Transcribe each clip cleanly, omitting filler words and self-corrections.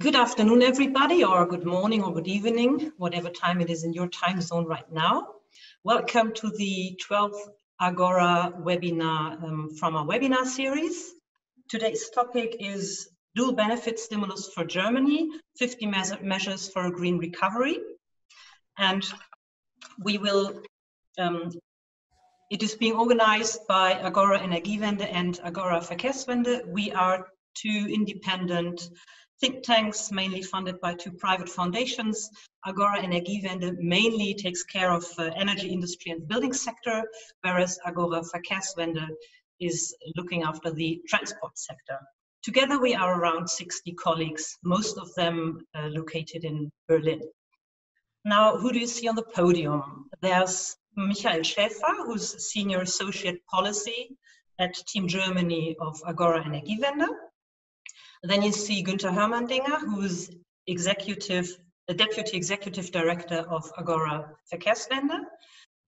Good afternoon, everybody, or good morning or good evening, whatever time it is in your time zone right now. Welcome to the 12th Agora webinar from our webinar series. Today's topic is Dual Benefit Stimulus for Germany, 50 measures for a green recovery. And we will, it is being organized by Agora Energiewende and Agora Verkehrswende. We are two independent think tanks, mainly funded by two private foundations. Agora Energiewende mainly takes care of energy industry and building sector, whereas Agora Verkehrswende is looking after the transport sector. Together we are around 60 colleagues, most of them located in Berlin. Now, who do you see on the podium? There's Michael Schäfer, who's Senior Associate Policy at Team Germany of Agora Energiewende. Then you see Günther Hörmandinger, who's Deputy Executive Director of Agora Verkehrswende.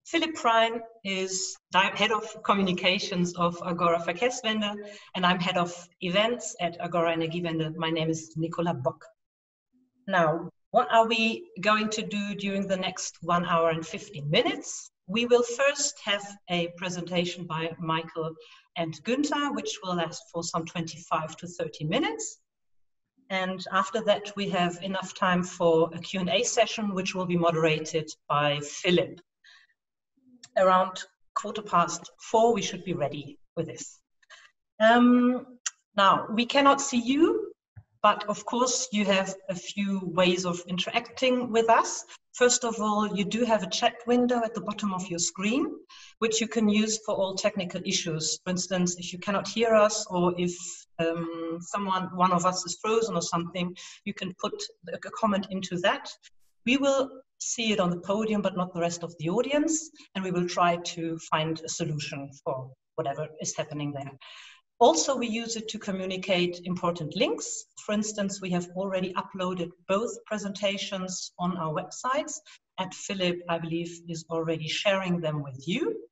Philipp Prein is Head of Communications of Agora Verkehrswende, and I'm Head of Events at Agora Energiewende. My name is Nicola Bock. Now, what are we going to do during the next 1 hour and 15 minutes? We will first have a presentation by Michael and Günther, which will last for some 25 to 30 minutes. And after that, we have enough time for a Q&A session, which will be moderated by Philipp. Around 4:15, we should be ready with this. Now, we cannot see you, but of course, you have a few ways of interacting with us. First of all, you do have a chat window at the bottom of your screen, which you can use for all technical issues. For instance, if you cannot hear us, or if one of us is frozen or something, you can put a comment into that. We will see it on the podium, but not the rest of the audience, and we will try to find a solution for whatever is happening there. Also, we use it to communicate important links. For instance, we have already uploaded both presentations on our websites, and Philipp, I believe, is already sharing them with you.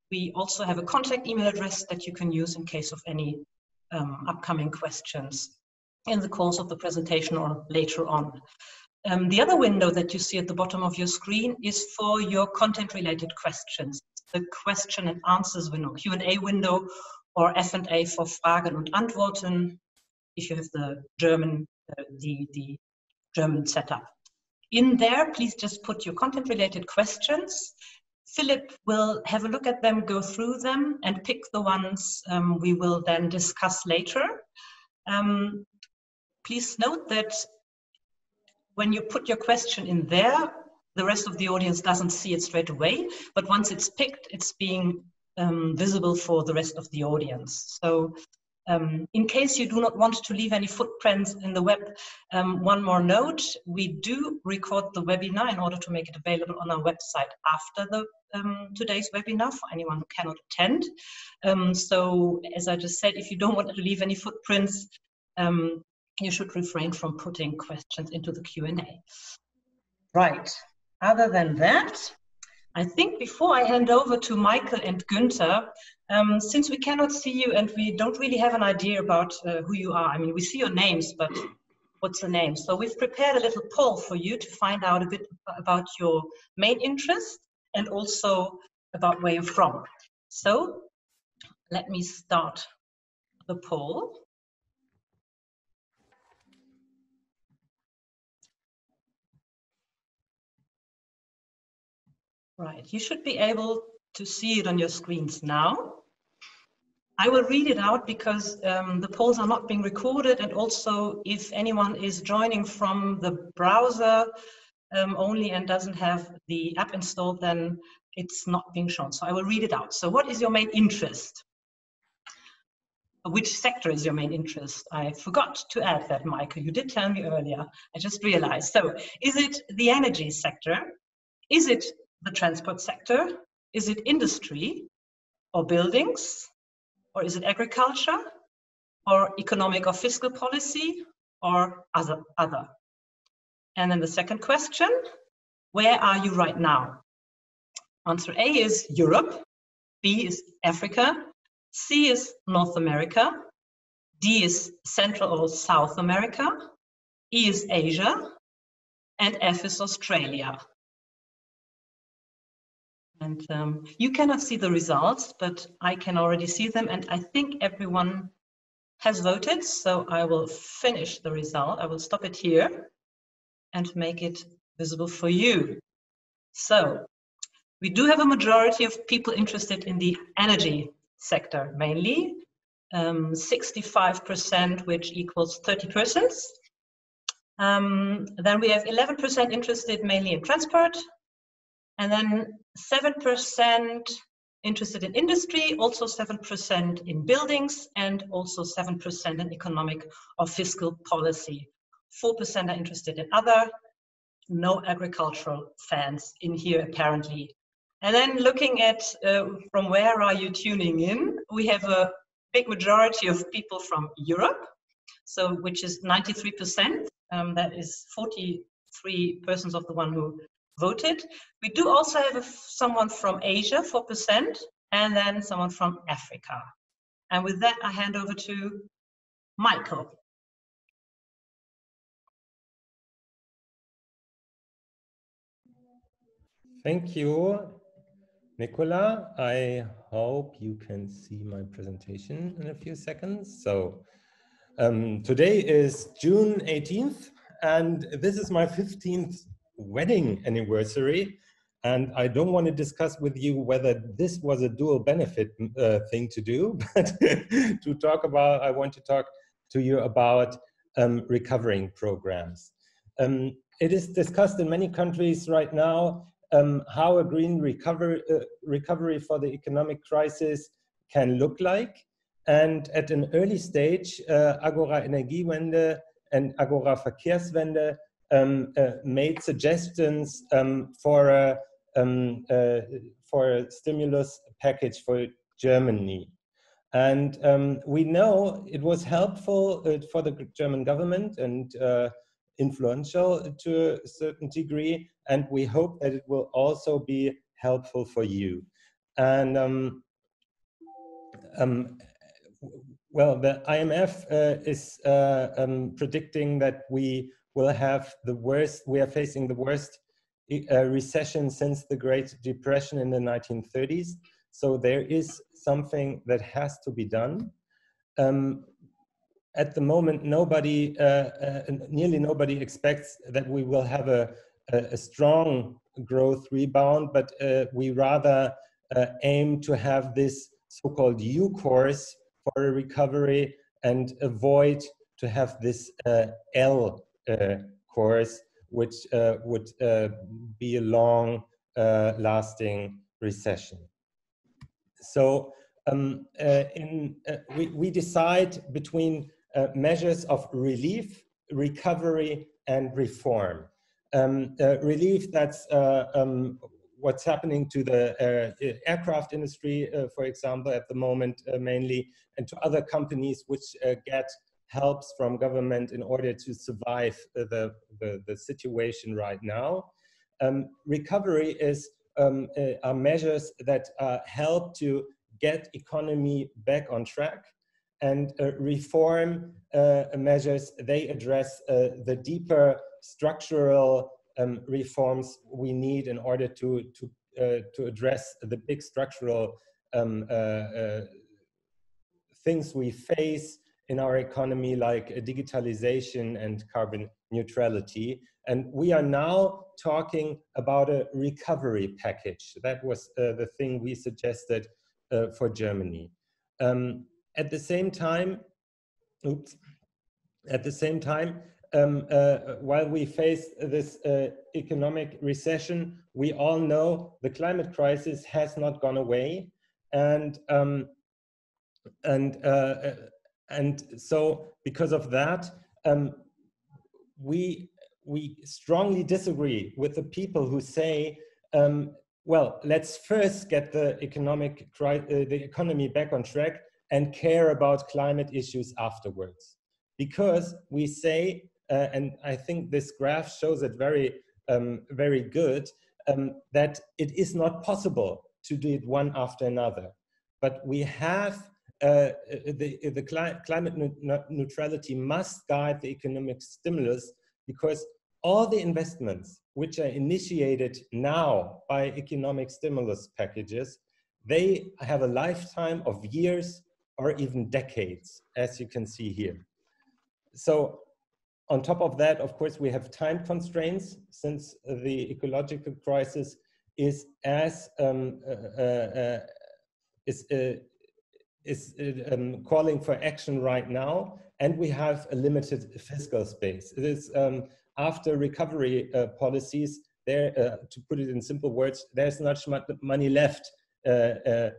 We also have a contact email address that you can use in case of any upcoming questions in the course of the presentation or later on. The other window that you see at the bottom of your screen is for your content-related questions. The question and answers window, Q&A window, or F&A for Fragen und Antworten, if you have the German setup. In there, please just put your content-related questions. Philipp will have a look at them, go through them, and pick the ones we will then discuss later. Please note that when you put your question in there, the rest of the audience doesn't see it straight away, but once it's picked, it's being visible for the rest of the audience. So in case you do not want to leave any footprints in the web, one more note, we do record the webinar in order to make it available on our website after the today's webinar for anyone who cannot attend. So as I just said, if you don't want to leave any footprints, you should refrain from putting questions into the Q&A. Right, other than that, I think before I hand over to Michael and Günther, since we cannot see you and we don't really have an idea about who you are, I mean, we see your names, but what's the name? So we've prepared a little poll for you to find out a bit about your main interest and also about where you're from. So let me start the poll. Right, you should be able to see it on your screens now. I will read it out because the polls are not being recorded, and also if anyone is joining from the browser only and doesn't have the app installed, then it's not being shown. So I will read it out. So what is your main interest? Which sector is your main interest? I forgot to add that, Michael. You did tell me earlier. I just realized. So is it the energy sector? Is it the transport sector? Is it industry or buildings? Or is it agriculture or economic or fiscal policy or other? And then the second question, where are you right now? Answer A is Europe, B is Africa, C is North America, D is Central or South America, E is Asia, and F is Australia. And you cannot see the results, but I can already see them, and I think everyone has voted, so I will finish the result. I will stop it here and make it visible for you. So we do have a majority of people interested in the energy sector, mainly 65%, which equals 30 persons. Then we have 11% interested mainly in transport, and then 7% interested in industry, also 7% in buildings, and also 7% in economic or fiscal policy. 4% are interested in other, no agricultural fans in here apparently. And then looking at from where are you tuning in, we have a big majority of people from Europe, so which is 93%. That is 43 persons of the one who voted. We do also have someone from Asia, 4%, and then someone from Africa. And with that, I hand over to Michael. Thank you, Nicola. I hope you can see my presentation in a few seconds. So today is June 18th, and this is my 15th wedding anniversary. And I don't want to discuss with you whether this was a dual benefit thing to do, but I want to talk to you about recovering programs. It is discussed in many countries right now how a green recovery for the economic crisis can look like. And at an early stage, Agora Energiewende and Agora Verkehrswende made suggestions for a stimulus package for Germany. And we know it was helpful for the German government and influential to a certain degree, and we hope that it will also be helpful for you. And well, the IMF is predicting that we will have we are facing the worst recession since the Great Depression in the 1930s. So there is something that has to be done. At the moment, nearly nobody expects that we will have a strong growth rebound, but we rather aim to have this so-called U course for a recovery and avoid to have this L course, which would be a long lasting recession. So we decide between measures of relief, recovery, and reform. Relief, that's what's happening to the aircraft industry, for example, at the moment mainly, and to other companies which get helps from government in order to survive the situation right now. Recovery is are measures that help to get economy back on track, and reform measures, they address the deeper structural reforms we need in order to address the big structural things we face in our economy, like digitalization and carbon neutrality. And we are now talking about a recovery package. That was the thing we suggested for Germany. At the same time, while we face this economic recession, we all know the climate crisis has not gone away, and so because of that, we strongly disagree with the people who say, well, let's first get the economy back on track and care about climate issues afterwards. Because we say, and I think this graph shows it very, very good, that it is not possible to do it one after another. But we have the climate neutrality must guide the economic stimulus because all the investments which are initiated now by economic stimulus packages, they have a lifetime of years or even decades, as you can see here. So on top of that, of course, we have time constraints, since the ecological crisis is calling for action right now, and we have a limited fiscal space. It is after recovery policies, there, to put it in simple words, there's not much money left to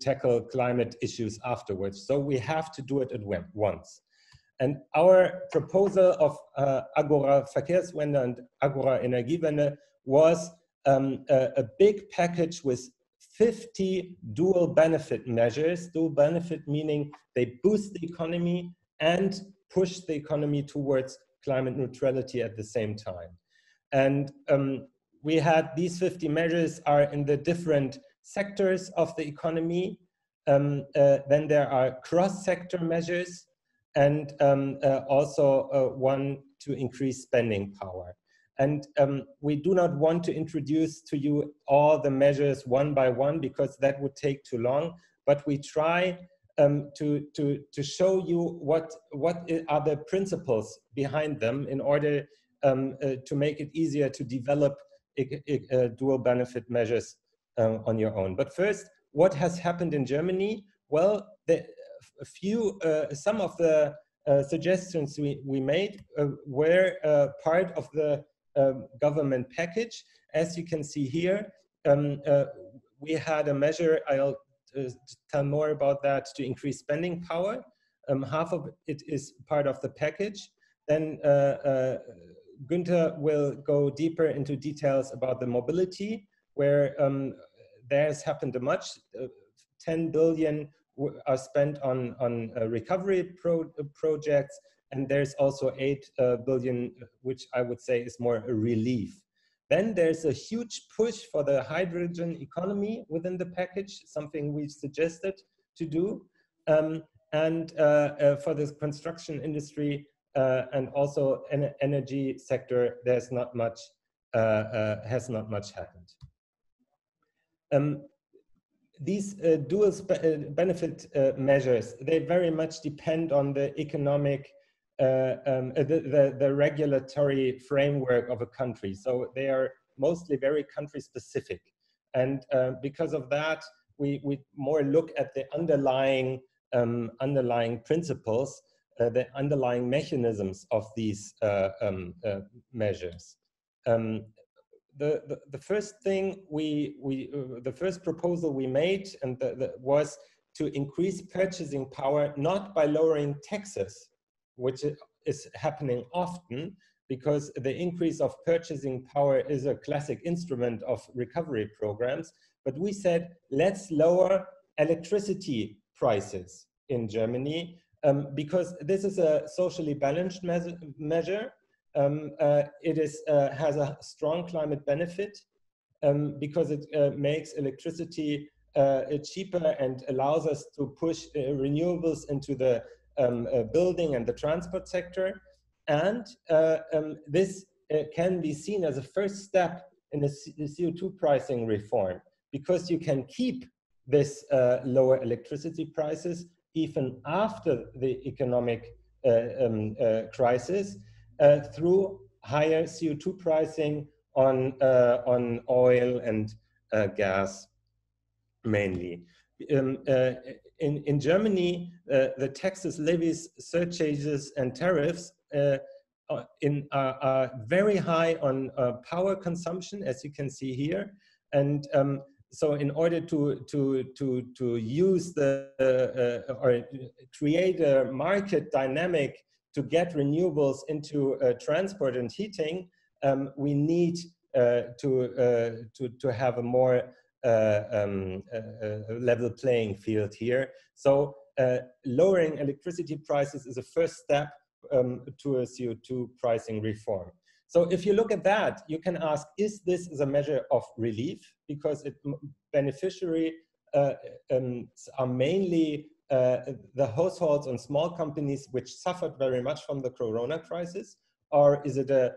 tackle climate issues afterwards. So we have to do it at once. And our proposal of Agora Verkehrswende and Agora Energiewende was a big package with 50 dual benefit measures. Dual benefit meaning they boost the economy and push the economy towards climate neutrality at the same time. And we had these 50 measures are in the different sectors of the economy. Then there are cross-sector measures, and also one to increase spending power. And we do not want to introduce to you all the measures one by one, because that would take too long, but we try to show you what are the principles behind them in order to make it easier to develop dual benefit measures on your own. But first, what has happened in Germany? Well, some of the suggestions we made were part of the government package. As you can see here, we had a measure, I'll tell more about that, to increase spending power. Half of it is part of the package. Then Günther will go deeper into details about the mobility, where there's happened much. 10 billion are spent on recovery projects, and there's also 8 billion, which I would say is more a relief. Then there's a huge push for the hydrogen economy within the package, something we've suggested to do, and for the construction industry and also energy sector, there's not much, has not much happened. These dual benefit measures, they very much depend on the economic, the regulatory framework of a country. So they are mostly very country specific. And because of that, we more look at the underlying principles, the underlying mechanisms of these measures. The first thing the first proposal we made was to increase purchasing power, not by lowering taxes, which is happening often, because the increase of purchasing power is a classic instrument of recovery programs. But we said, let's lower electricity prices in Germany, because this is a socially balanced measure. It has a strong climate benefit because it makes electricity cheaper and allows us to push renewables into the building and the transport sector. And this can be seen as a first step in the CO2 pricing reform, because you can keep this lower electricity prices even after the economic crisis, through higher CO2 pricing on oil and gas mainly. In Germany, the taxes, levies, surcharges, and tariffs are very high on power consumption, as you can see here. And so in order to use or create a market dynamic to get renewables into transport and heating, we need to have a more level playing field here. So lowering electricity prices is a first step to a CO2 pricing reform. So if you look at that, you can ask, is this a measure of relief? Because beneficiary are mainly the households and small companies which suffered very much from the Corona crisis, or is it a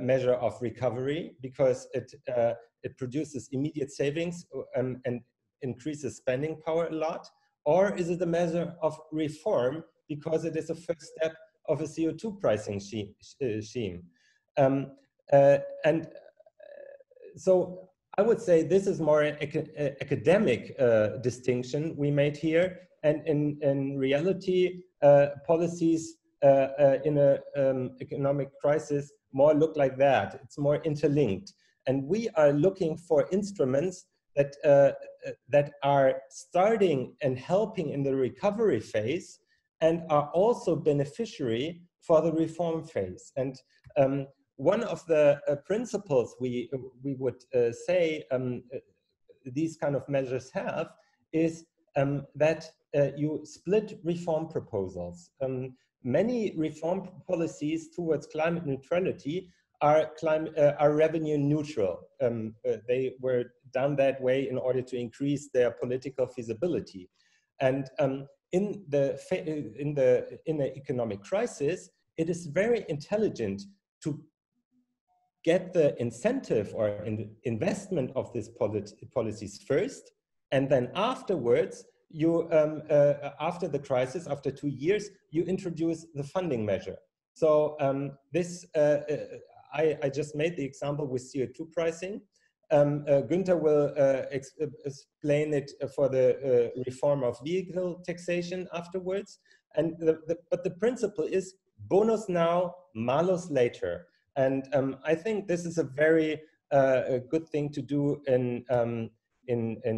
measure of recovery because it produces immediate savings and increases spending power a lot? Or is it a measure of reform because it is a first step of a CO2 pricing scheme? So I would say this is more an academic distinction we made here. And in reality, policies in an economic crisis more look like that. It's more interlinked. And we are looking for instruments that, that are starting and helping in the recovery phase and are also beneficiary for the reform phase. And one of the principles we would say these kind of measures have is that you split reform proposals. Many reform policies towards climate neutrality are revenue neutral. They were done that way in order to increase their political feasibility. And in the economic crisis, it is very intelligent to get the incentive or investment of these policies first, and then afterwards, you after the crisis, after 2 years, you introduce the funding measure. So I just made the example with CO2 pricing. Günther will explain it for the reform of vehicle taxation afterwards. And but the principle is bonus now, malus later. And I think this is a very good thing to do in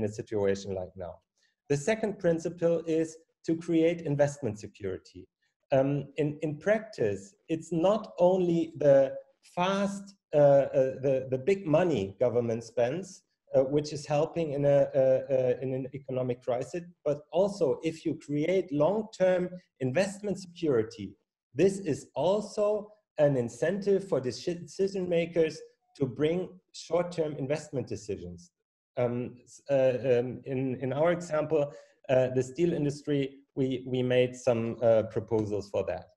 a situation like now. The second principle is to create investment security. In practice, it's not only the fast, the big money government spends, which is helping in an economic crisis, but also if you create long-term investment security, this is also an incentive for decision makers to bring short-term investment decisions. In our example, the steel industry, we made some proposals for that.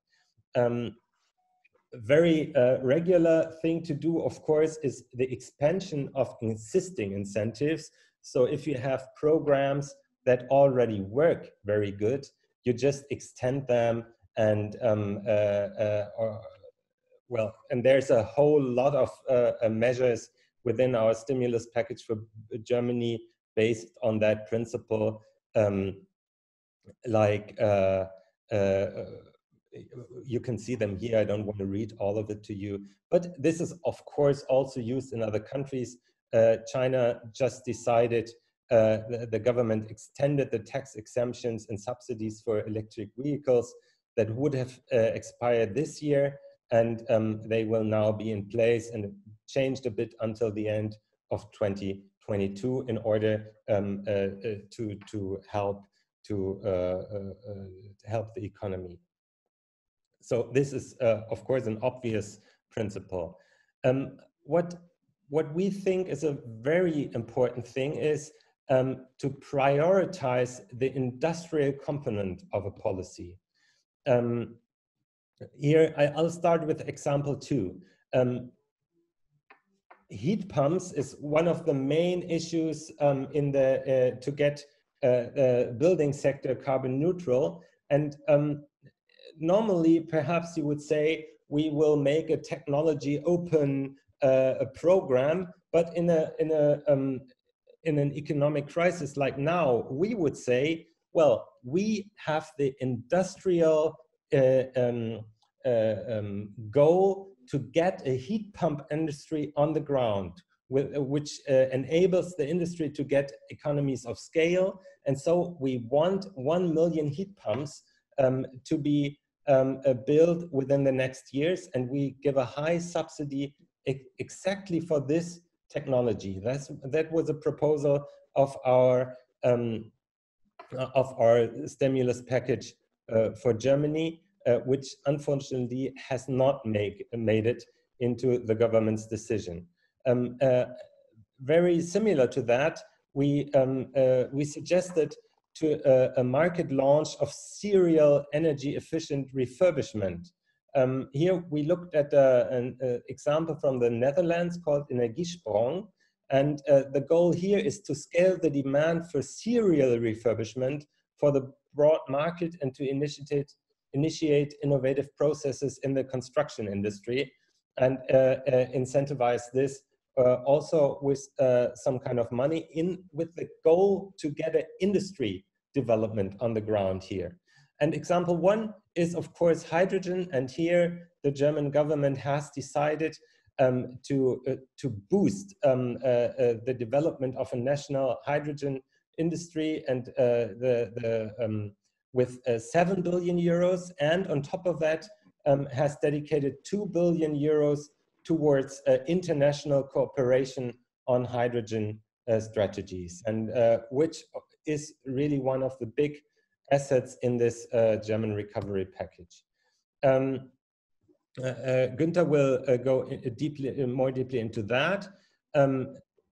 Very regular thing to do, of course, is the expansion of existing incentives. So if you have programs that already work very good, you just extend them and well, and there's a whole lot of measures within our stimulus package for Germany based on that principle, like you can see them here. I don't want to read all of it to you, but this is of course also used in other countries. China just decided, the government extended the tax exemptions and subsidies for electric vehicles that would have expired this year, and they will now be in place and changed a bit until the end of 2022 in order to help help the economy. So this is, of course, an obvious principle. What we think is a very important thing is to prioritize the industrial component of a policy. Here, I'll start with example 2. Heat pumps is one of the main issues in the to get the building sector carbon neutral. And normally, perhaps you would say, we will make a technology open a program, but in an economic crisis like now, we would say, well, we have the industrial goal to get a heat pump industry on the ground, which enables the industry to get economies of scale. And so we want 1 million heat pumps to be built within the next years, and we give a high subsidy exactly for this technology. That was a proposal of our stimulus package for Germany, which unfortunately has not made it into the government's decision. Very similar to that, we suggested to a market launch of serial energy efficient refurbishment. Here we looked at an example from the Netherlands called Energiewende, and the goal here is to scale the demand for serial refurbishment for the broad market and to initiate innovative processes in the construction industry and incentivize this also with some kind of money with the goal to get an industry development on the ground here. And example one is, of course, hydrogen. And here the German government has decided to boost the development of a national hydrogen industry and with 7 billion euros. And on top of that, has dedicated 2 billion euros towards international cooperation on hydrogen strategies, and which is really one of the big assets in this German recovery package. Günther will go more deeply into that.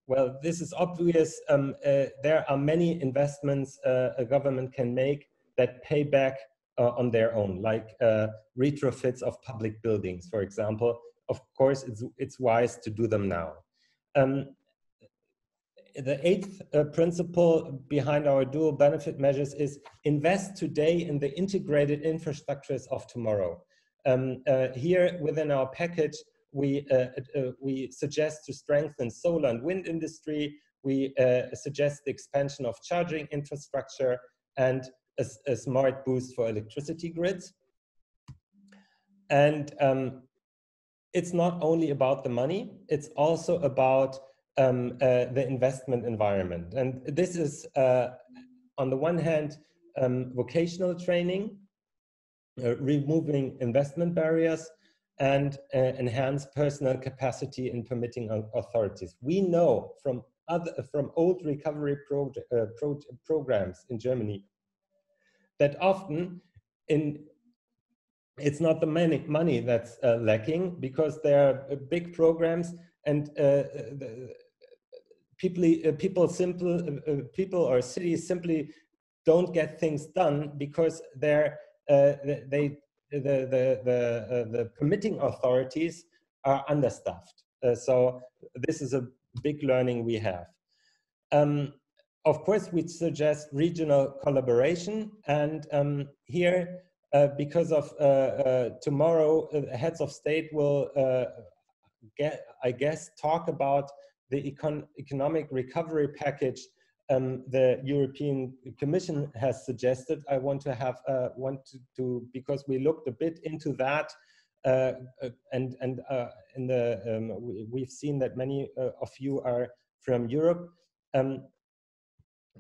Well, this is obvious. There are many investments a government can make that pay back on their own, like retrofits of public buildings, for example. Of course, it's wise to do them now. The eighth principle behind our dual benefit measures is invest today in the integrated infrastructures of tomorrow. Here within our package, we suggest to strengthen solar and wind industry. We suggest the expansion of charging infrastructure and a smart boost for electricity grids. And it's not only about the money, it's also about the investment environment. And this is, on the one hand, vocational training, removing investment barriers, and enhance personal capacity in permitting authorities. We know from old recovery programs in Germany that often it's not the money that's lacking, because there are big programs and people or cities simply don't get things done because the permitting authorities are understaffed. So this is a big learning we have. Of course, we suggest regional collaboration, and here, because of tomorrow, heads of state will, I guess, talk about the economic recovery package the European Commission has suggested. I want to have because we looked a bit into that, we've seen that many of you are from Europe.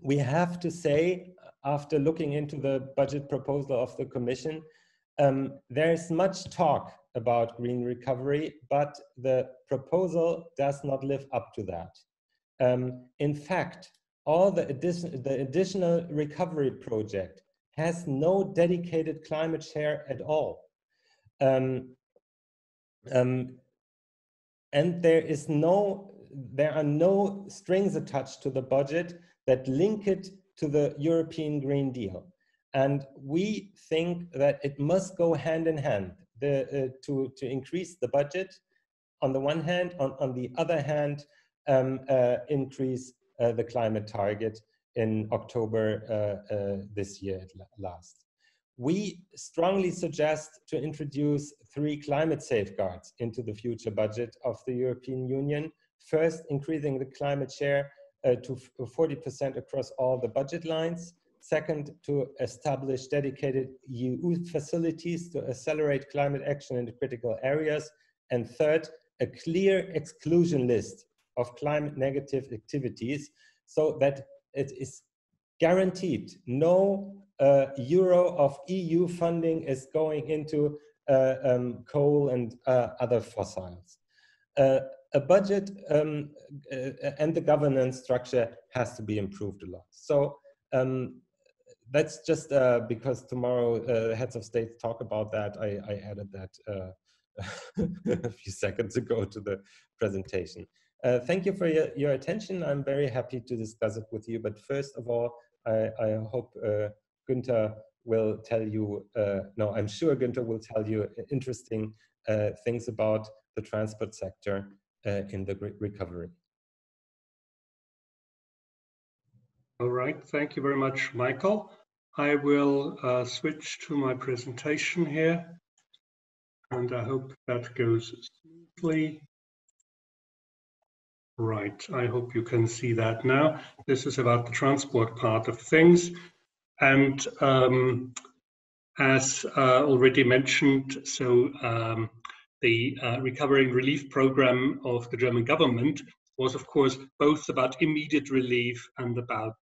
We have to say, after looking into the budget proposal of the Commission, there's much talk about green recovery, but the proposal does not live up to that. In fact, all the additional recovery project has no dedicated climate share at all. And there are no strings attached to the budget that link it to the European Green Deal. And we think that it must go hand in hand to increase the budget on the one hand, on the other hand, increase the climate target in October this year at last. We strongly suggest to introduce 3 climate safeguards into the future budget of the European Union. First, increasing the climate share to 40% across all the budget lines. Second, to establish dedicated EU facilities to accelerate climate action in the critical areas. And third, a clear exclusion list of climate negative activities so that it is guaranteed no euro of EU funding is going into coal and other fossils. A budget and the governance structure has to be improved a lot. So that's just because tomorrow heads of state talk about that. I added that a few seconds ago to the presentation. Thank you for your attention. I'm very happy to discuss it with you. But first of all, I hope Günther will tell you, no, I'm sure Günther will tell you interesting things about the transport sector in the recovery. All right, thank you very much, Michael. I will switch to my presentation here, and I hope that goes smoothly. Right, I hope you can see that now. This is about the transport part of things. And as already mentioned, so the Recovery and Relief Program of the German government was, of course, both about immediate relief and about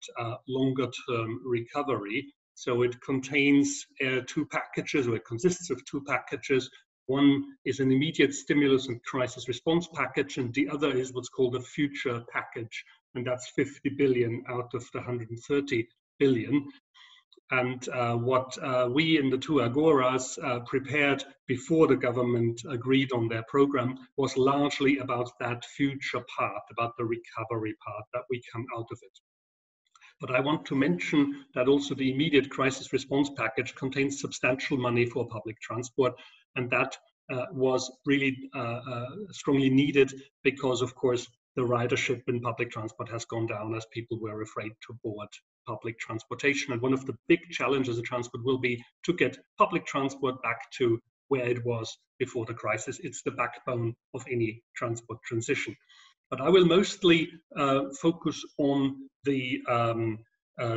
longer-term recovery. So it contains two packages, or it consists of two packages. One is an immediate stimulus and crisis response package, and the other is what's called a future package, and that's 50 billion out of the 130 billion. And what we in the two Agoras prepared before the government agreed on their program was largely about that future part, about the recovery part, that we come out of it. But I want to mention that also the immediate crisis response package contains substantial money for public transport, and that was really strongly needed because, of course, the ridership in public transport has gone down as people were afraid to board public transportation. And one of the big challenges of transport will be to get public transport back to where it was before the crisis. It's the backbone of any transport transition. But I will mostly focus on the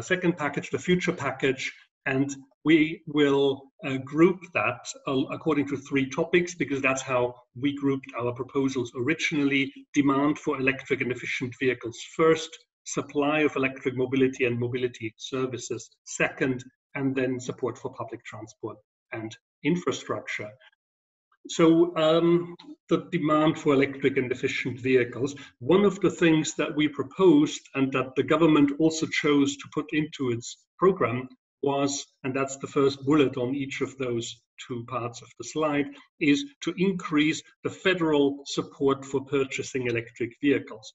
second package, the future package, and we will group that according to three topics, because that's how we grouped our proposals originally. Demand for electric and efficient vehicles first, supply of electric mobility and mobility services second, and then support for public transport and infrastructure. So the demand for electric and efficient vehicles, one of the things that we proposed and that the government also chose to put into its program was, and that's the first bullet on each of those two parts of the slide, is to increase the federal support for purchasing electric vehicles.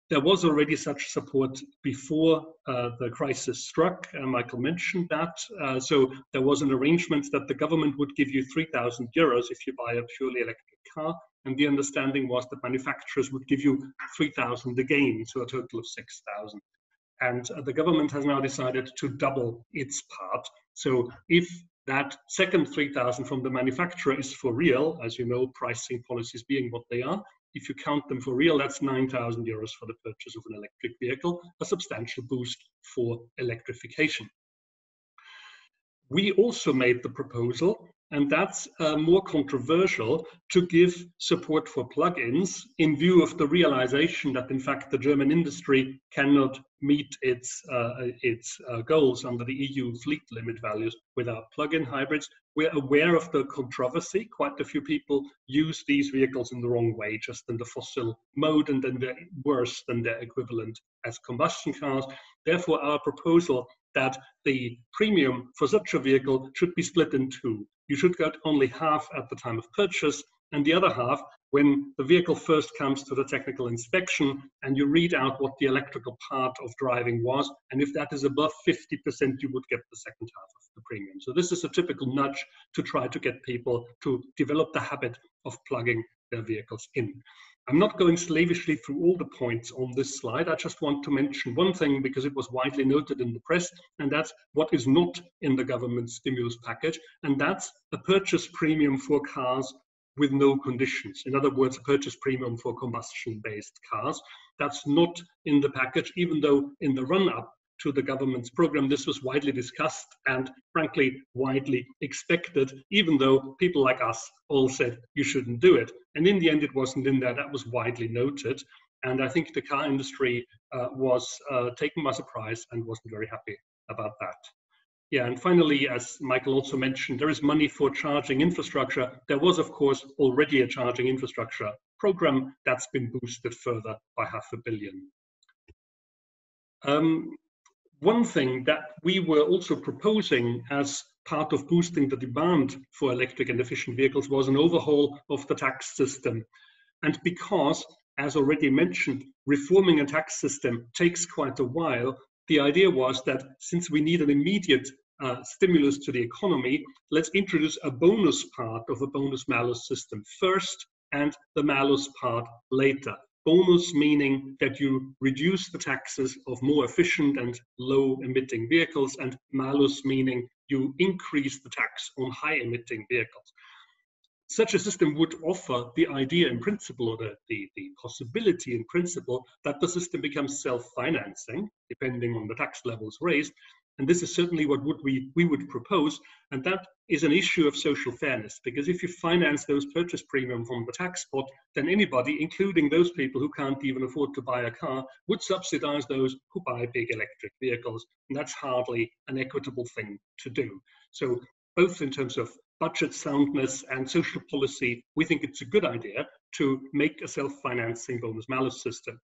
There was already such support before the crisis struck, and Michael mentioned that. So there was an arrangement that the government would give you 3,000 euros if you buy a purely electric car, and the understanding was that manufacturers would give you 3,000 again, so a total of 6,000. And the government has now decided to double its part. So if that second 3,000 from the manufacturer is for real, as you know, pricing policies being what they are, if you count them for real, that's 9,000 euros for the purchase of an electric vehicle, a substantial boost for electrification. We also made the proposal, and that's more controversial, to give support for plug-ins in view of the realization that, in fact, the German industry cannot meet its goals under the EU fleet limit values without plug-in hybrids. We're aware of the controversy. Quite a few people use these vehicles in the wrong way, just in the fossil mode, and then they're worse than their equivalent as combustion cars. Therefore, our proposal that the premium for such a vehicle should be split in two. You should get only half at the time of purchase, and the other half when the vehicle first comes to the technical inspection and you read out what the electrical part of driving was, and if that is above 50%, you would get the second half of the premium. So this is a typical nudge to try to get people to develop the habit of plugging their vehicles in. I'm not going slavishly through all the points on this slide. I just want to mention one thing because it was widely noted in the press, and that's what is not in the government stimulus package, and that's a purchase premium for cars with no conditions. In other words, a purchase premium for combustion-based cars. That's not in the package, even though in the run-up to the government's program, this was widely discussed and frankly widely expected, even though people like us all said you shouldn't do it. And in the end, it wasn't in there. That was widely noted. And I think the car industry was taken by surprise and wasn't very happy about that. Yeah, and finally, as Michael also mentioned, there is money for charging infrastructure. There was, of course, already a charging infrastructure program that's been boosted further by $500 million. One thing that we were also proposing as part of boosting the demand for electric and efficient vehicles was an overhaul of the tax system. And because, as already mentioned, reforming a tax system takes quite a while, the idea was that since we need an immediate stimulus to the economy, let's introduce a bonus part of a bonus-malus system first and the malus part later. Bonus meaning that you reduce the taxes of more efficient and low-emitting vehicles, and malus meaning you increase the tax on high-emitting vehicles. Such a system would offer the idea in principle, or the possibility in principle, that the system becomes self-financing, depending on the tax levels raised. And this is certainly what we would propose. And that is an issue of social fairness, because if you finance those purchase premium from the tax pot, then anybody, including those people who can't even afford to buy a car, would subsidize those who buy big electric vehicles. And that's hardly an equitable thing to do. So both in terms of budget soundness and social policy, we think it's a good idea to make a self-financing bonus-malus system.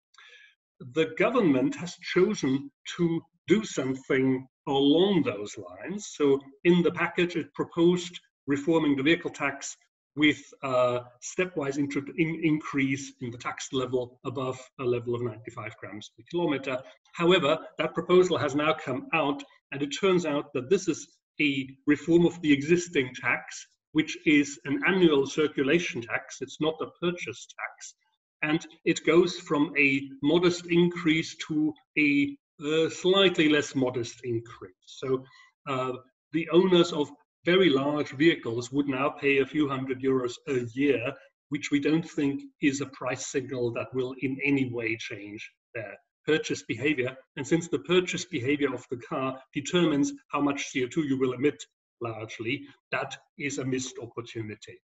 The government has chosen to do something along those lines. So in the package, it proposed reforming the vehicle tax with a stepwise increase in the tax level above a level of 95 grams per kilometer. However, that proposal has now come out, and it turns out that this is a reform of the existing tax, which is an annual circulation tax. It's not a purchase tax. And it goes from a modest increase to a slightly less modest increase. So the owners of very large vehicles would now pay a few €100 a year, which we don't think is a price signal that will in any way change their purchase behavior. And since the purchase behavior of the car determines how much CO2 you will emit largely, that is a missed opportunity.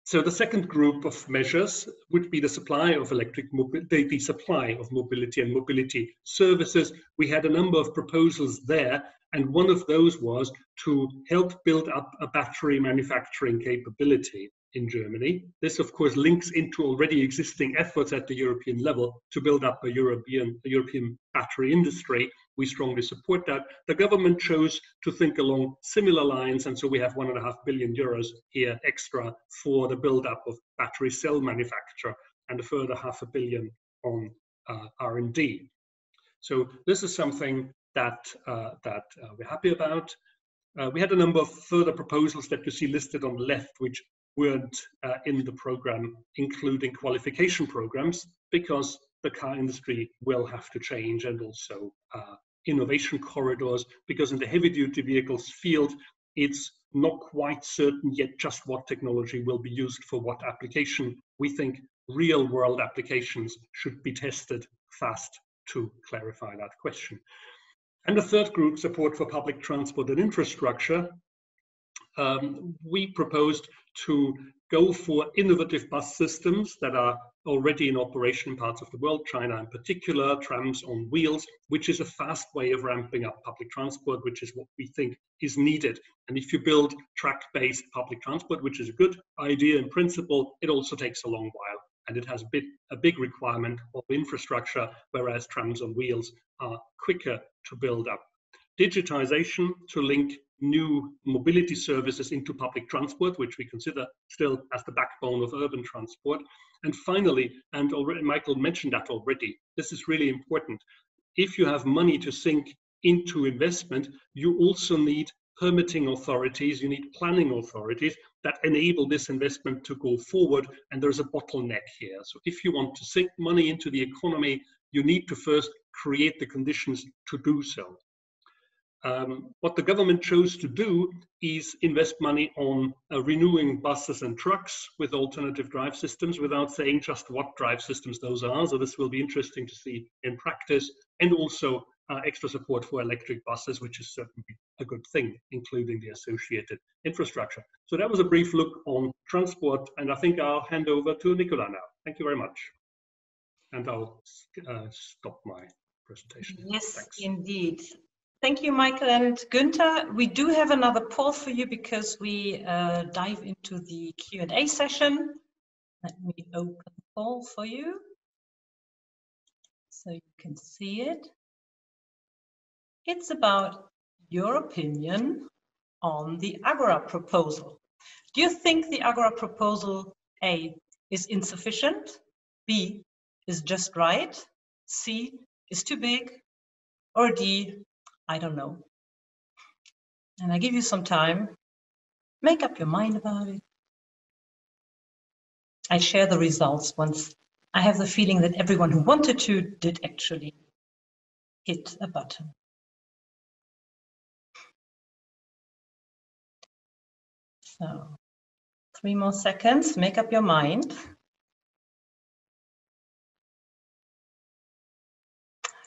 So the second group of measures would be the supply of the supply of mobility and mobility services. We had a number of proposals there, and one of those was to help build up a battery manufacturing capability in Germany. This, of course, links into already existing efforts at the European level to build up a European battery industry. We strongly support that. The government chose to think along similar lines, and so we have €1.5 billion here extra for the build-up of battery cell manufacture, and a further €500 million on R&D. So this is something that we're happy about. We had a number of further proposals that you see listed on the left, which weren't in the program, including qualification programs, because the car industry will have to change, and also innovation corridors, because in the heavy-duty vehicles field, it's not quite certain yet just what technology will be used for what application. We think real-world applications should be tested fast to clarify that question. And the third group, support for public transport and infrastructure. We proposed to go for innovative bus systems that are already in operation in parts of the world, China in particular, trams on wheels, which is a fast way of ramping up public transport, which is what we think is needed. And if you build track-based public transport, which is a good idea in principle, it also takes a long while, and it has a big requirement of infrastructure, whereas trams on wheels are quicker to build up. Digitization to link new mobility services into public transport, which we consider still as the backbone of urban transport. And finally, and already Michael mentioned that already, this is really important. If you have money to sink into investment, you also need permitting authorities, you need planning authorities that enable this investment to go forward, and there's a bottleneck here. So if you want to sink money into the economy, you need to first create the conditions to do so. What the government chose to do is invest money on renewing buses and trucks with alternative drive systems, without saying just what drive systems those are. So this will be interesting to see in practice, and also extra support for electric buses, which is certainly a good thing, including the associated infrastructure. So that was a brief look on transport, and I think I'll hand over to Nicola now. Thank you very much. And I'll stop my presentation. Yes, thanks. Indeed. Thank you, Michael and Günther. We do have another poll for you because we dive into the Q&A session. Let me open the poll for you so you can see it. It's about your opinion on the Agora proposal. Do you think the Agora proposal, A, is insufficient, B, is just right, C, is too big, or D, I don't know. And I give you some time. Make up your mind about it. I share the results once I have the feeling that everyone who wanted to did actually hit a button. So 3 more seconds, make up your mind.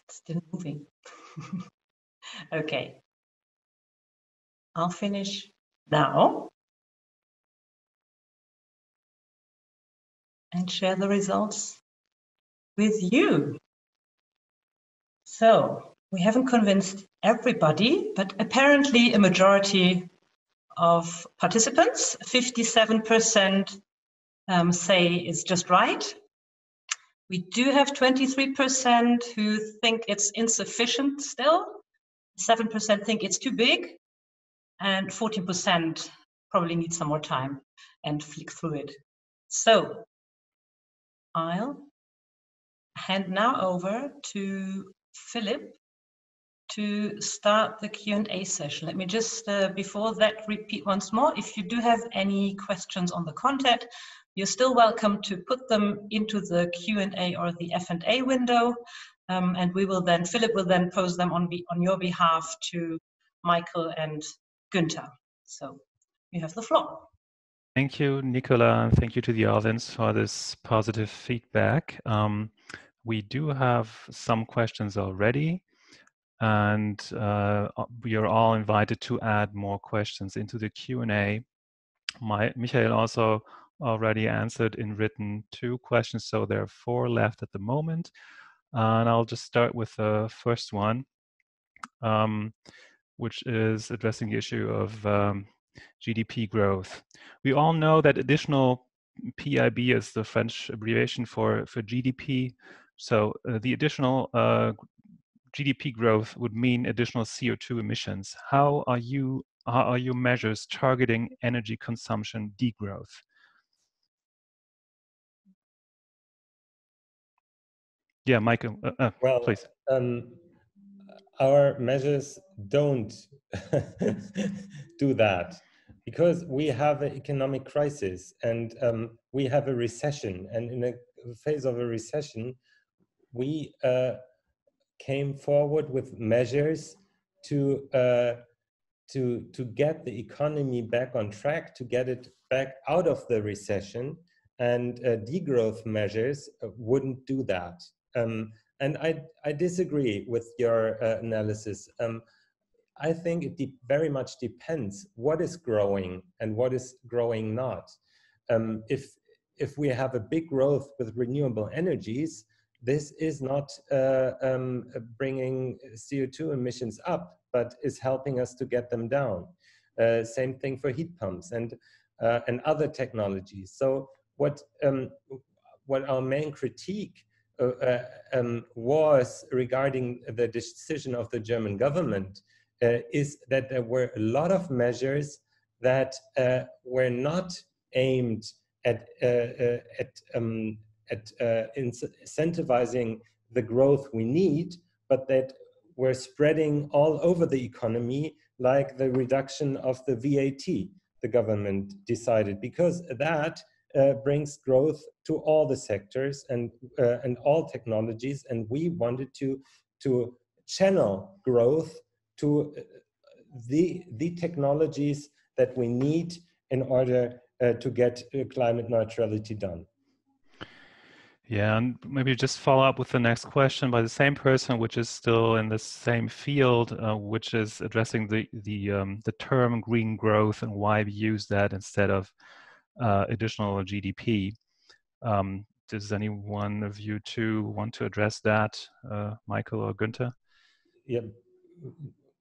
It's still moving. Okay. I'll finish now and share the results with you. So we haven't convinced everybody, but apparently a majority of participants, 57% say it's just right. We do have 23% who think it's insufficient still, 7% think it's too big, and 14% probably need some more time and flick through it. So I'll hand now over to Philip to start the Q&A session. Let me just, before that, repeat once more. If you do have any questions on the content, you're still welcome to put them into the Q&A or the F&A window, and we will then, Philip will then pose them on your behalf to Michael and Günther. So you have the floor. Thank you, Nicola, and thank you to the audience for this positive feedback. We do have some questions already, and we are all invited to add more questions into the Q&A. Michael also already answered in written 2 questions, so there are 4 left at the moment. And I'll just start with the first one, which is addressing the issue of GDP growth. We all know that additional PIB is the French abbreviation for GDP. So the additional GDP growth would mean additional CO2 emissions. How are your measures targeting energy consumption degrowth? Yeah, Michael, well, please. Our measures don't do that because we have an economic crisis and we have a recession. And in a phase of a recession, we came forward with measures to get the economy back on track, to get it back out of the recession, and degrowth measures wouldn't do that. And I disagree with your analysis. I think it very much depends what is growing and what is growing not. If we have a big growth with renewable energies, this is not bringing CO2 emissions up, but is helping us to get them down. Same thing for heat pumps and other technologies. So what our main critique was regarding the decision of the German government is that there were a lot of measures that were not aimed at incentivizing the growth we need, but that were spreading all over the economy, like the reduction of the VAT the government decided, because that brings growth to all the sectors and all technologies, and we wanted to channel growth to the technologies that we need in order to get climate neutrality done. Yeah, and maybe just follow up with the next question by the same person, which is still in the same field, which is addressing the term green growth and why we use that instead of additional GDP. Does any one of you two want to address that, Michael or Günther? Yeah,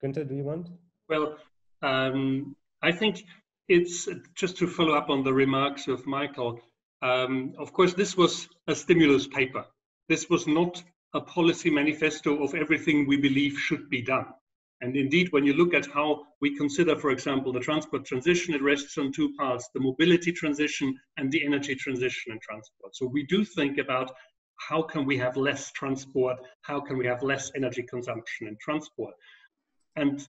Günther, do you want? Well, I think it's just to follow up on the remarks of Michael. Of course, this was a stimulus paper. This was not a policy manifesto of everything we believe should be done. And indeed, when you look at how we consider, for example, the transport transition, it rests on 2 parts, the mobility transition and the energy transition and transport. So we do think about how can we have less transport? How can we have less energy consumption in transport? And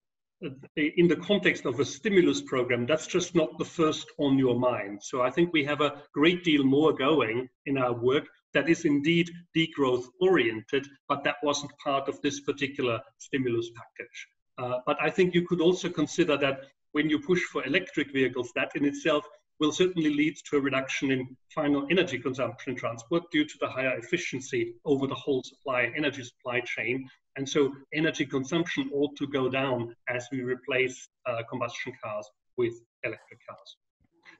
in the context of a stimulus program, that's just not the first on your mind. So I think we have a great deal more going in our work that is indeed degrowth oriented, but that wasn't part of this particular stimulus package. But I think you could also consider that when you push for electric vehicles, that in itself will certainly lead to a reduction in final energy consumption in transport due to the higher efficiency over the whole energy supply chain. And so energy consumption ought to go down as we replace combustion cars with electric cars.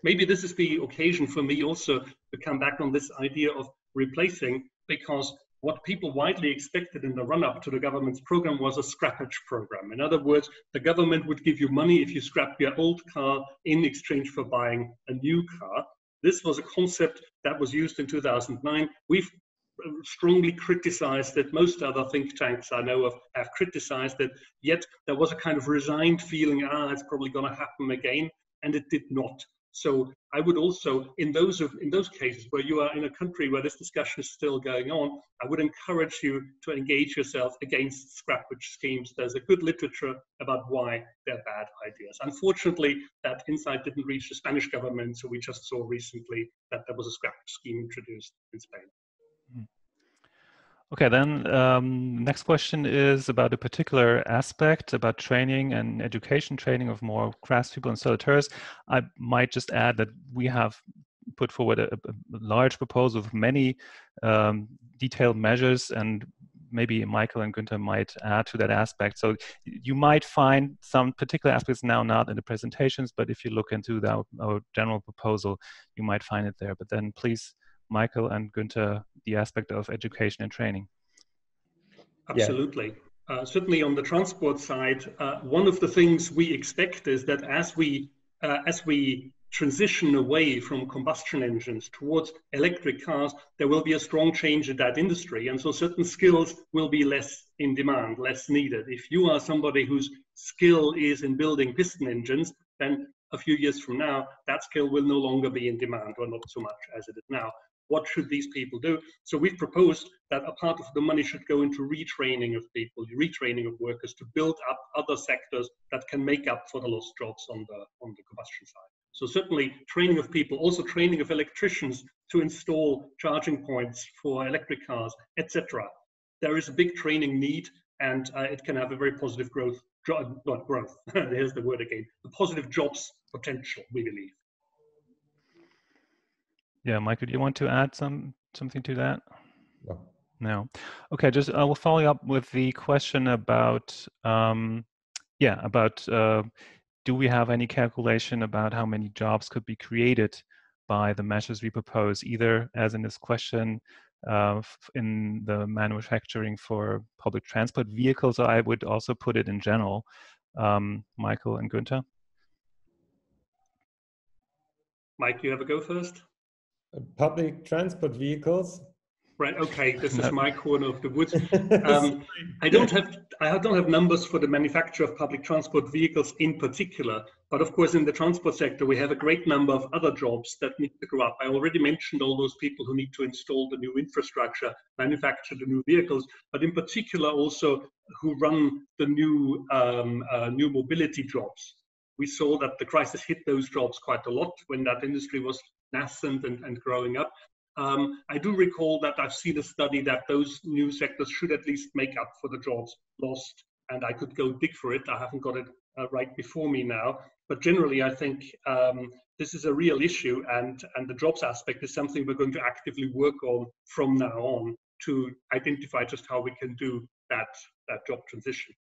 Maybe this is the occasion for me also to come back on this idea of replacing, because what people widely expected in the run-up to the government's program was a scrappage program. In other words, the government would give you money if you scrap your old car in exchange for buying a new car. This was a concept that was used in 2009. We've strongly criticized it. Most other think tanks I know of have criticized it, yet there was a kind of resigned feeling, it's probably going to happen again, and it did not. So I would also, in those cases where you are in a country where this discussion is still going on, I would encourage you to engage yourself against scrappage schemes. There's a good literature about why they're bad ideas. Unfortunately, that insight didn't reach the Spanish government, so we just saw recently that there was a scrappage scheme introduced in Spain. Okay, then next question is about a particular aspect about training and education training of more craftspeople and installateurs. I might just add that we have put forward a large proposal of many detailed measures, and maybe Michael and Günther might add to that aspect. So you might find some particular aspects now not in the presentations, but if you look into our general proposal, you might find it there. But then please, Michael and Günther, the aspect of education and training. Absolutely. Yeah. Certainly on the transport side, one of the things we expect is that as we transition away from combustion engines towards electric cars, there will be a strong change in that industry. And so certain skills will be less in demand, less needed. If you are somebody whose skill is in building piston engines, then a few years from now, that skill will no longer be in demand, or not so much as it is now. What should these people do? So we've proposed that a part of the money should go into retraining of people, retraining of workers, to build up other sectors that can make up for the lost jobs on the combustion side. So certainly training of people, also training of electricians to install charging points for electric cars, etc. There is a big training need, and it can have a very positive growth, not growth, there's the word again, a positive jobs potential, we believe. Yeah, Michael, do you want to add something to that? No. Okay, just we'll follow up with the question about, do we have any calculation about how many jobs could be created by the measures we propose, either as in this question in the manufacturing for public transport vehicles, or I would also put it in general. Michael and Günther? Mike, you have a go first? Public transport vehicles. Right. Okay. This is my corner of the woods. I don't have numbers for the manufacture of public transport vehicles in particular, but of course, in the transport sector, we have a great number of other jobs that need to grow up. I already mentioned all those people who need to install the new infrastructure, manufacture the new vehicles, but in particular also who run the new mobility jobs. We saw that the crisis hit those jobs quite a lot when that industry was nascent and growing up. I do recall that I've seen a study that those new sectors should at least make up for the jobs lost, and I could go dig for it. I haven't got it right before me now, but generally I think this is a real issue, and the jobs aspect is something we're going to actively work on from now on to identify just how we can do that job transition.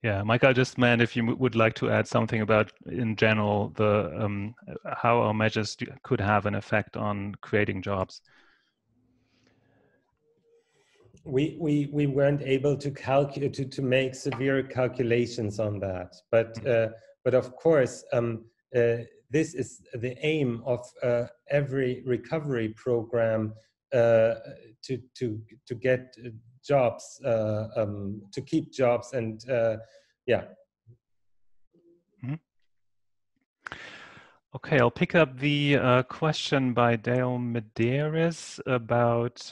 Yeah, Mike, I just meant if you would like to add something about, in general, the how our measures could have an effect on creating jobs. We weren't able to calculate to make severe calculations on that, but of course this is the aim of every recovery program, to get jobs, to keep jobs, and yeah. Mm-hmm. Okay, I'll pick up the question by Dale Medeiros about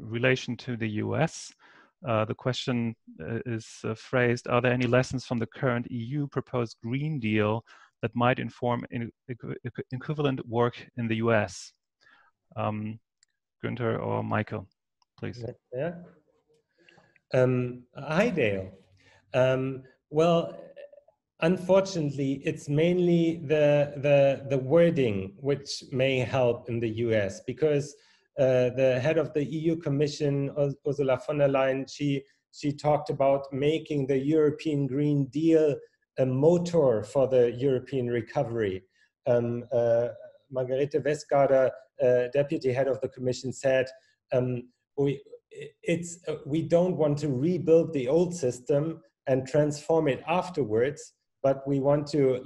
relation to the US. The question is phrased, are there any lessons from the current EU proposed Green Deal that might inform equivalent work in the US? Günther or Michael, please. Yeah. Hi, Dale. Well, unfortunately, it's mainly the wording which may help in the US, because the head of the EU Commission, Ursula von der Leyen, she talked about making the European Green Deal a motor for the European recovery. Margarete Vestager, deputy head of the Commission, said, we don't want to rebuild the old system and transform it afterwards, but we want to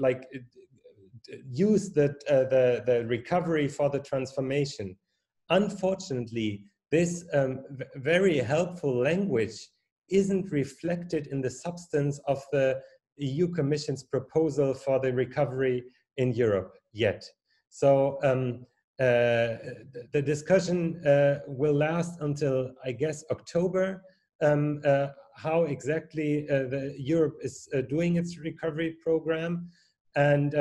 use the recovery for the transformation. Unfortunately, this very helpful language isn't reflected in the substance of the EU Commission's proposal for the recovery in Europe yet. So the discussion will last until, I guess, October, how exactly Europe is doing its recovery program. And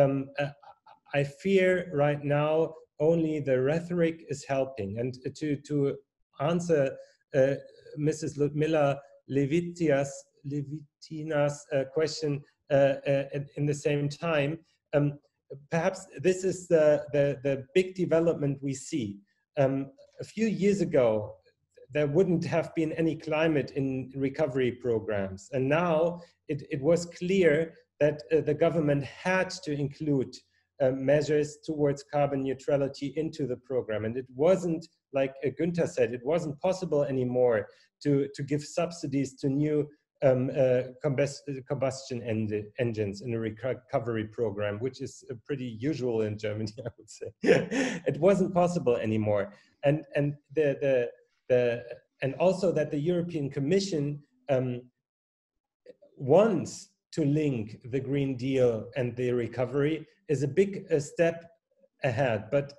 I fear right now only the rhetoric is helping. And to answer Mrs. Ludmila Levitina's question in the same time, perhaps this is the big development we see. A few years ago, there wouldn't have been any climate in recovery programs. And now it was clear that the government had to include measures towards carbon neutrality into the program. And it wasn't, like Günther said, it wasn't possible anymore to give subsidies to new combustion engines in a recovery program, which is pretty usual in Germany, I would say. It wasn't possible anymore. And also that the European Commission wants to link the Green Deal and the recovery is a big step ahead. But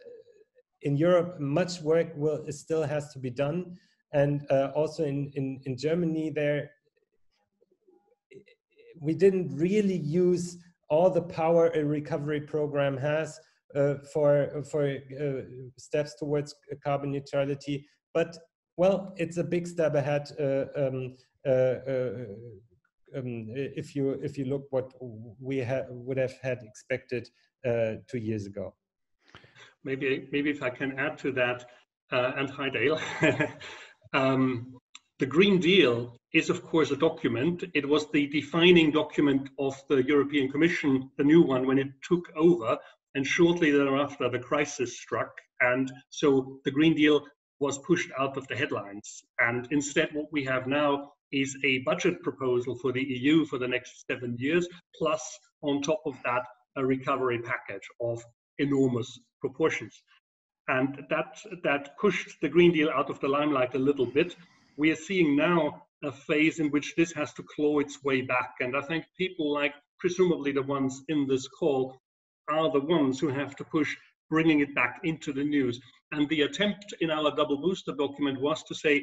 in Europe, much work still has to be done. And also in Germany, we didn't really use all the power a recovery program has for steps towards carbon neutrality. But, well, it's a big step ahead if you look what we would have had expected 2 years ago. Maybe if I can add to that, and hi Dale. The Green Deal is, of course, a document. It was the defining document of the European Commission, the new one, when it took over. And shortly thereafter, the crisis struck. And so the Green Deal was pushed out of the headlines. And instead, what we have now is a budget proposal for the EU for the next 7 years, plus on top of that, a recovery package of enormous proportions. And that pushed the Green Deal out of the limelight a little bit. We are seeing now a phase in which this has to claw its way back. And I think people like presumably the ones in this call are the ones who have to push bringing it back into the news. And the attempt in our double booster document was to say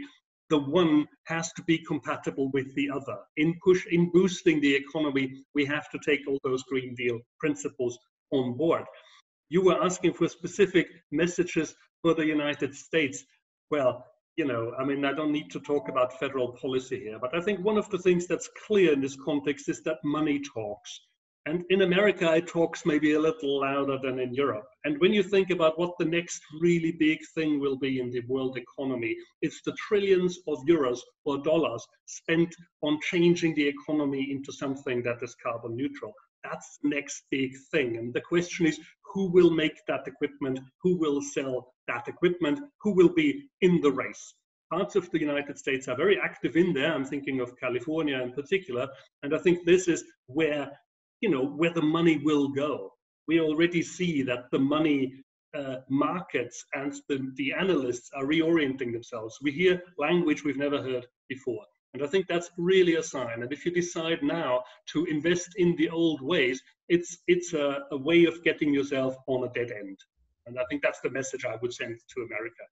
the one has to be compatible with the other. In boosting the economy, we have to take all those Green Deal principles on board. You were asking for specific messages for the United States. Well, you know, I mean, I don't need to talk about federal policy here, but I think one of the things that's clear in this context is that money talks. And in America, it talks maybe a little louder than in Europe. And when you think about what the next really big thing will be in the world economy, it's the trillions of euros or dollars spent on changing the economy into something that is carbon neutral. That's the next big thing. And the question is, who will make that equipment? Who will sell that equipment? Who will be in the race? Parts of the United States are very active in there. I'm thinking of California in particular. And I think this is where, you know, where the money will go. We already see that the money markets and the analysts are reorienting themselves. We hear language we've never heard before. And I think that's really a sign. And if you decide now to invest in the old ways, it's a way of getting yourself on a dead end. And I think that's the message I would send to America.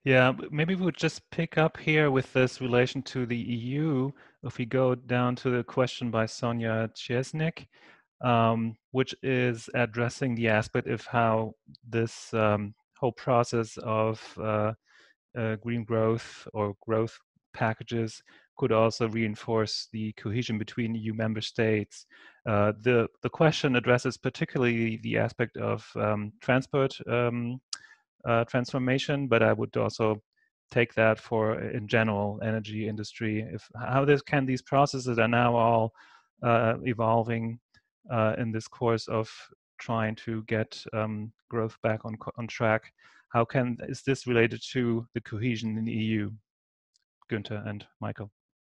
Yeah, maybe we would just pick up here with this relation to the EU. If we go down to the question by Sonia Chesnik, which is addressing the aspect of how this whole process of green growth or growth packages could also reinforce the cohesion between EU member states. The question addresses particularly the aspect of transport transformation, but I would also take that for, in general, energy industry. How can these processes are now all evolving in this course of trying to get growth back on track. Is this related to the cohesion in the EU? Günther and Michael.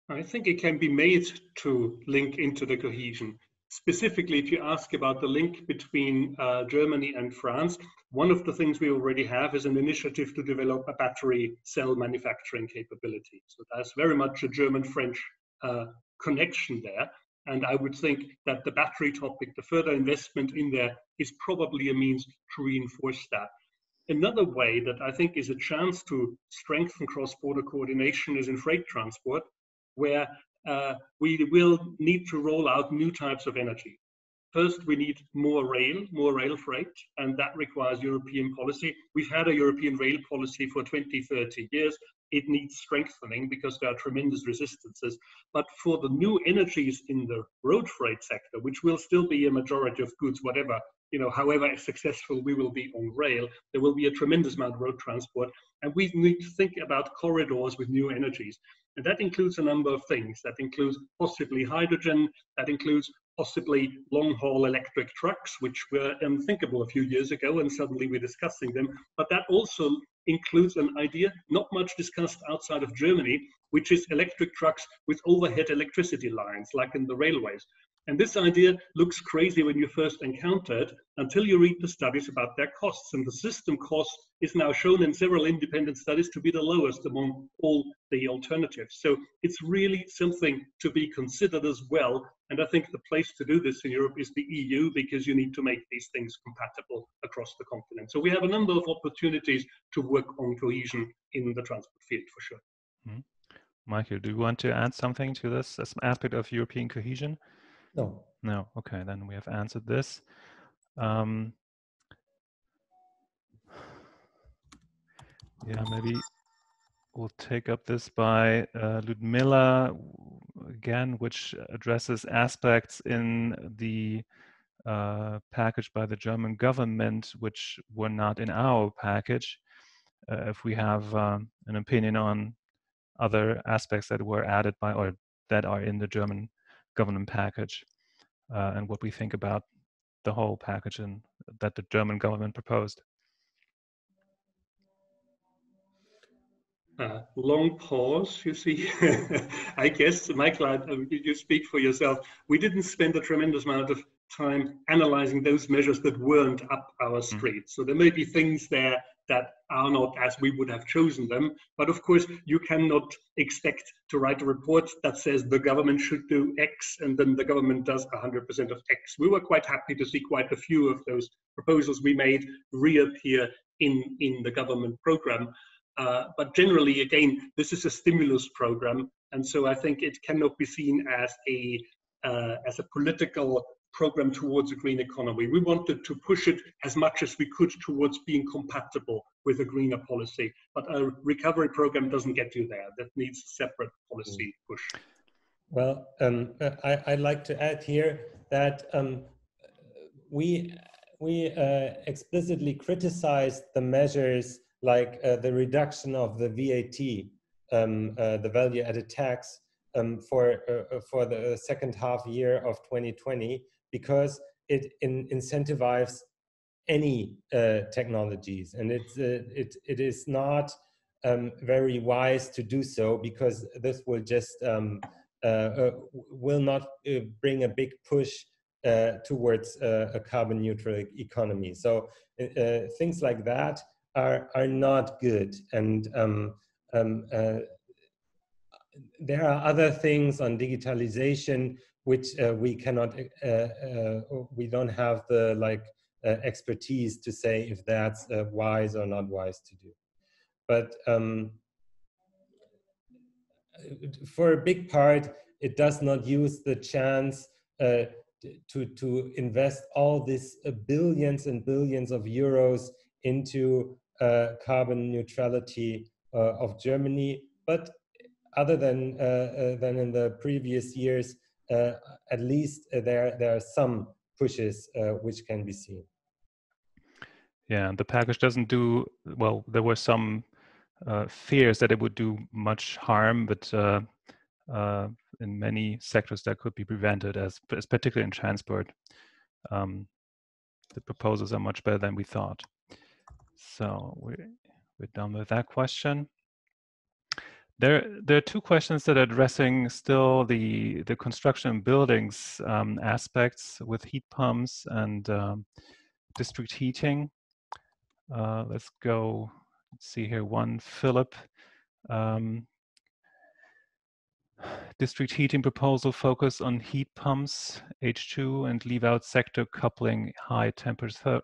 I think it can be made to link into the cohesion. Specifically, if you ask about the link between Germany and France, one of the things we already have is an initiative to develop a battery cell manufacturing capability. So that's very much a German-French connection there. And I would think that the battery topic, the further investment in there, is probably a means to reinforce that. Another way that I think is a chance to strengthen cross-border coordination is in freight transport, where we will need to roll out new types of energy. First, we need more rail freight, and that requires European policy. We've had a European rail policy for 20, 30 years. It needs strengthening because there are tremendous resistances. But for the new energies in the road freight sector, which will still be a majority of goods, whatever, however successful we will be on rail, there will be a tremendous amount of road transport. And we need to think about corridors with new energies. And that includes a number of things. That includes possibly hydrogen, that includes possibly long-haul electric trucks, which were unthinkable a few years ago, and suddenly we're discussing them. But that also includes an idea not much discussed outside of Germany, which is electric trucks with overhead electricity lines, like in the railways. And this idea looks crazy when you first encounter it until you read the studies about their costs. And the system cost is now shown in several independent studies to be the lowest among all the alternatives. So it's really something to be considered as well. And I think the place to do this in Europe is the EU, because you need to make these things compatible across the continent. So we have a number of opportunities to work on cohesion in the transport field for sure. Mm-hmm. Michael, do you want to add something to this aspect of European cohesion? No. No. Okay, then we have answered this. Yeah, maybe we'll take up this by Ludmila again, which addresses aspects in the package by the German government which were not in our package. If we have an opinion on other aspects that were added by or that are in the German government package, and what we think about the whole package and that the German government proposed. Long pause, you see. I guess, Michael, you speak for yourself. We didn't spend a tremendous amount of time analyzing those measures that weren't up our street. So there may be things there that are not as we would have chosen them. But of course, you cannot expect to write a report that says the government should do X and then the government does 100% of X. We were quite happy to see quite a few of those proposals we made reappear in the government program. But generally, again, this is a stimulus program. And so I think it cannot be seen as a political program towards a green economy. We wanted to push it as much as we could towards being compatible with a greener policy. But a recovery program doesn't get you there. That needs a separate policy push. Well, I'd like to add here that we explicitly criticized the measures like the reduction of the VAT, the value-added tax, for the second half year of 2020, because it incentivizes any technologies, and it is not very wise to do so, because this will just will not bring a big push towards a carbon neutral economy. So things like that are not good, and there are other things on digitalization which we cannot, we don't have the expertise to say if that's wise or not wise to do. But for a big part, it does not use the chance to invest all these billions and billions of euros into carbon neutrality of Germany. But other than in the previous years, at least there are some pushes which can be seen. Yeah, the package doesn't do well. There were some fears that it would do much harm, but in many sectors that could be prevented, as particularly in transport. The proposals are much better than we thought. So we're done with that question. There are two questions that are addressing still the construction and buildings aspects with heat pumps and district heating. Let's go. Let's see here. One, Philip. District heating proposal focus on heat pumps, H2, and leave out sector coupling high temperature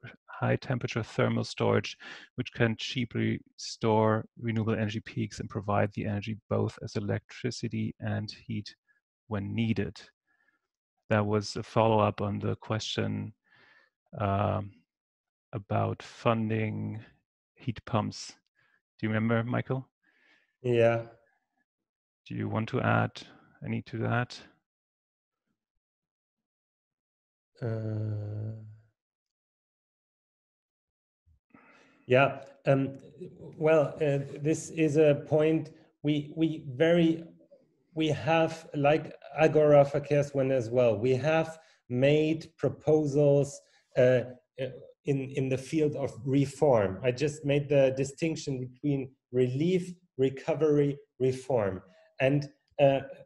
thermal storage, which can cheaply store renewable energy peaks and provide the energy both as electricity and heat when needed. That was a follow-up on the question about funding heat pumps. Do you remember, Michael? Yeah. Do you want to add any to that? Yeah. Well, this is a point we have, like Agora Verkehrswende as well. We have made proposals in the field of reform. I just made the distinction between relief, recovery, reform, and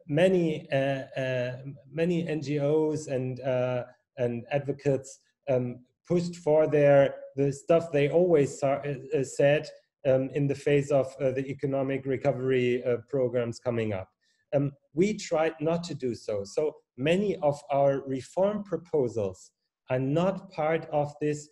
many NGOs and advocates pushed for the stuff they always said in the face of the economic recovery programs coming up. We tried not to do so. So many of our reform proposals are not part of this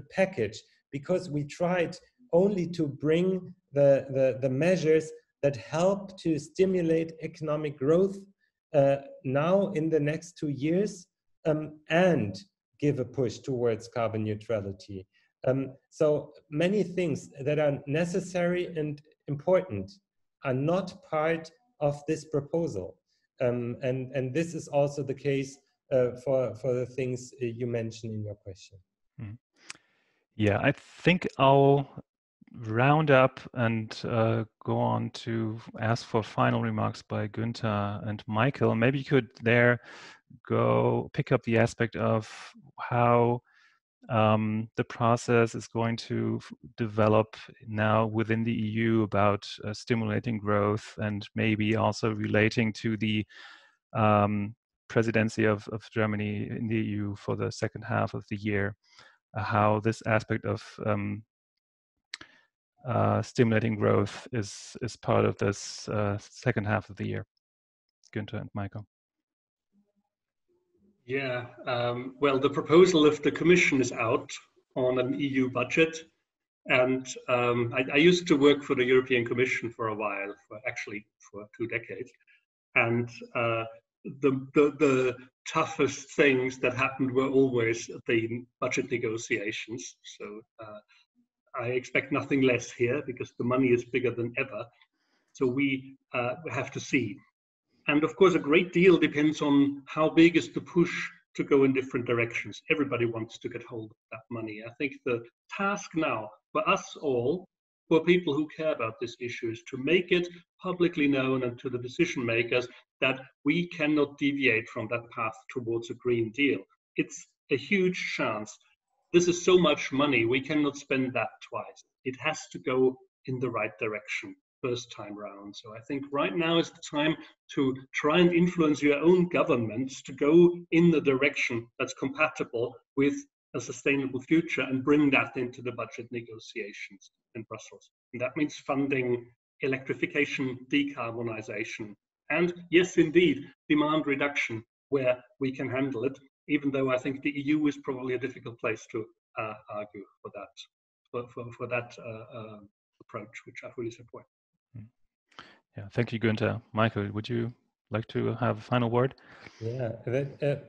package, because we tried only to bring the measures that help to stimulate economic growth now in the next 2 years and give a push towards carbon neutrality. So many things that are necessary and important are not part of this proposal. And this is also the case for the things you mentioned in your question. Mm. Yeah, I think I'll round up and go on to ask for final remarks by Günther and Michael. Maybe you could there go pick up the aspect of how the process is going to develop now within the EU about stimulating growth, and maybe also relating to the presidency of Germany in the EU for the second half of the year, how this aspect of stimulating growth is part of this second half of the year. Günther and Michael. Yeah, well, the proposal of the Commission is out on an EU budget. And I used to work for the European Commission for a while, for 2 decades. And the toughest things that happened were always the budget negotiations. So I expect nothing less here, because the money is bigger than ever. So we have to see. And of course, a great deal depends on how big is the push to go in different directions. Everybody wants to get hold of that money. I think the task now for us all, for people who care about this issue, is to make it publicly known and to the decision makers that we cannot deviate from that path towards a Green Deal. It's a huge chance. This is so much money, we cannot spend that twice. It has to go in the right direction first time round. So I think right now is the time to try and influence your own governments to go in the direction that's compatible with a sustainable future, and bring that into the budget negotiations in Brussels. And that means funding electrification, decarbonization, and yes, indeed, demand reduction where we can handle it, even though I think the EU is probably a difficult place to argue for that approach, which I fully support. Yeah, thank you, Günther. Michael, would you like to have a final word? Yeah,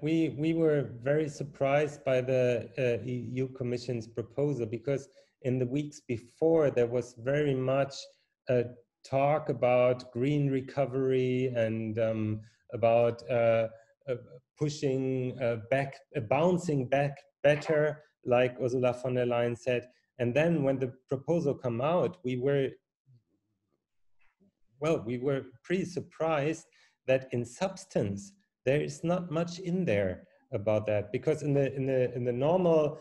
we were very surprised by the EU Commission's proposal, because in the weeks before there was very much talk about green recovery and about pushing back, bouncing back better, like Ursula von der Leyen said. And then when the proposal came out, we were pretty surprised that in substance there is not much in there about that, because in the normal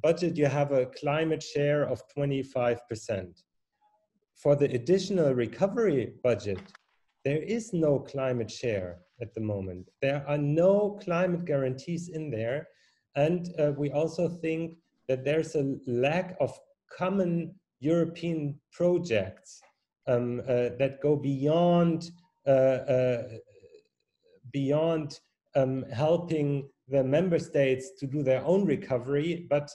budget you have a climate share of 25%. For the additional recovery budget, there is no climate share at the moment. There are no climate guarantees in there, and we also think that there's a lack of common European projects that go beyond helping the member states to do their own recovery, but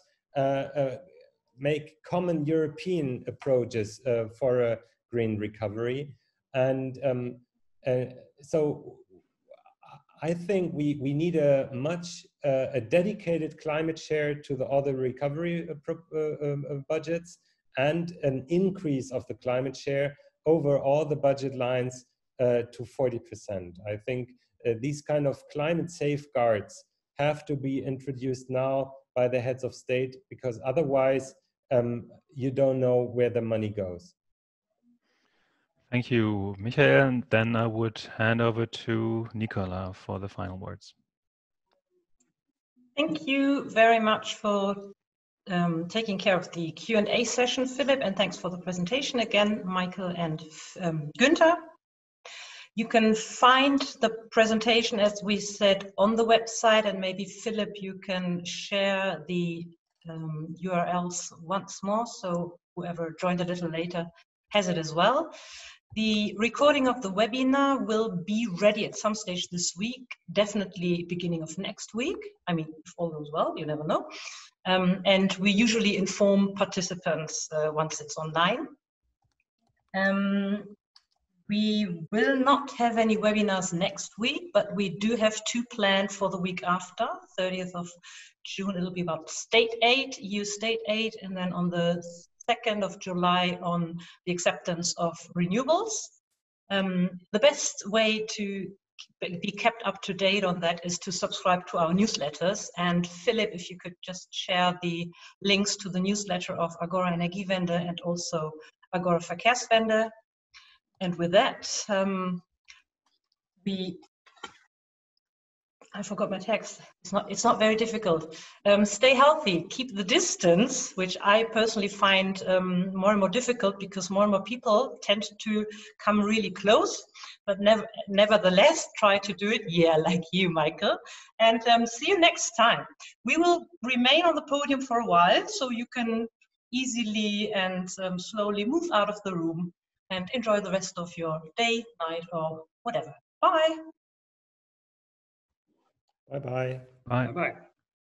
make common European approaches for a green recovery. And so I think we need a dedicated climate share to the other recovery budgets, and an increase of the climate share over all the budget lines to 40%. I think these kind of climate safeguards have to be introduced now by the heads of state, because otherwise you don't know where the money goes. Thank you, Michael. And then I would hand over to Nicola for the final words. Thank you very much for taking care of the Q&A session, Philip, and thanks for the presentation again, Michael and Günther. You can find the presentation, as we said, on the website, and maybe Philip, you can share the URLs once more, so whoever joined a little later has it as well. The recording of the webinar will be ready at some stage this week, definitely beginning of next week. I mean, if all goes well, you never know. And we usually inform participants once it's online. We will not have any webinars next week, but we do have two planned for the week after, 30th of June, it'll be about state aid, EU state aid, and then on the 2nd of July on the acceptance of renewables. The best way to be kept up to date on that is to subscribe to our newsletters. And Philip, if you could just share the links to the newsletter of Agora Energiewende and also Agora Verkehrswende. And with that, I forgot my text. It's not very difficult. Stay healthy, keep the distance, which I personally find more and more difficult, because more and more people tend to come really close, but nevertheless try to do it, like you, Michael. And see you next time. We will remain on the podium for a while, so you can easily and slowly move out of the room and enjoy the rest of your day, night, or whatever. Bye. Bye-bye. Bye. Bye-bye.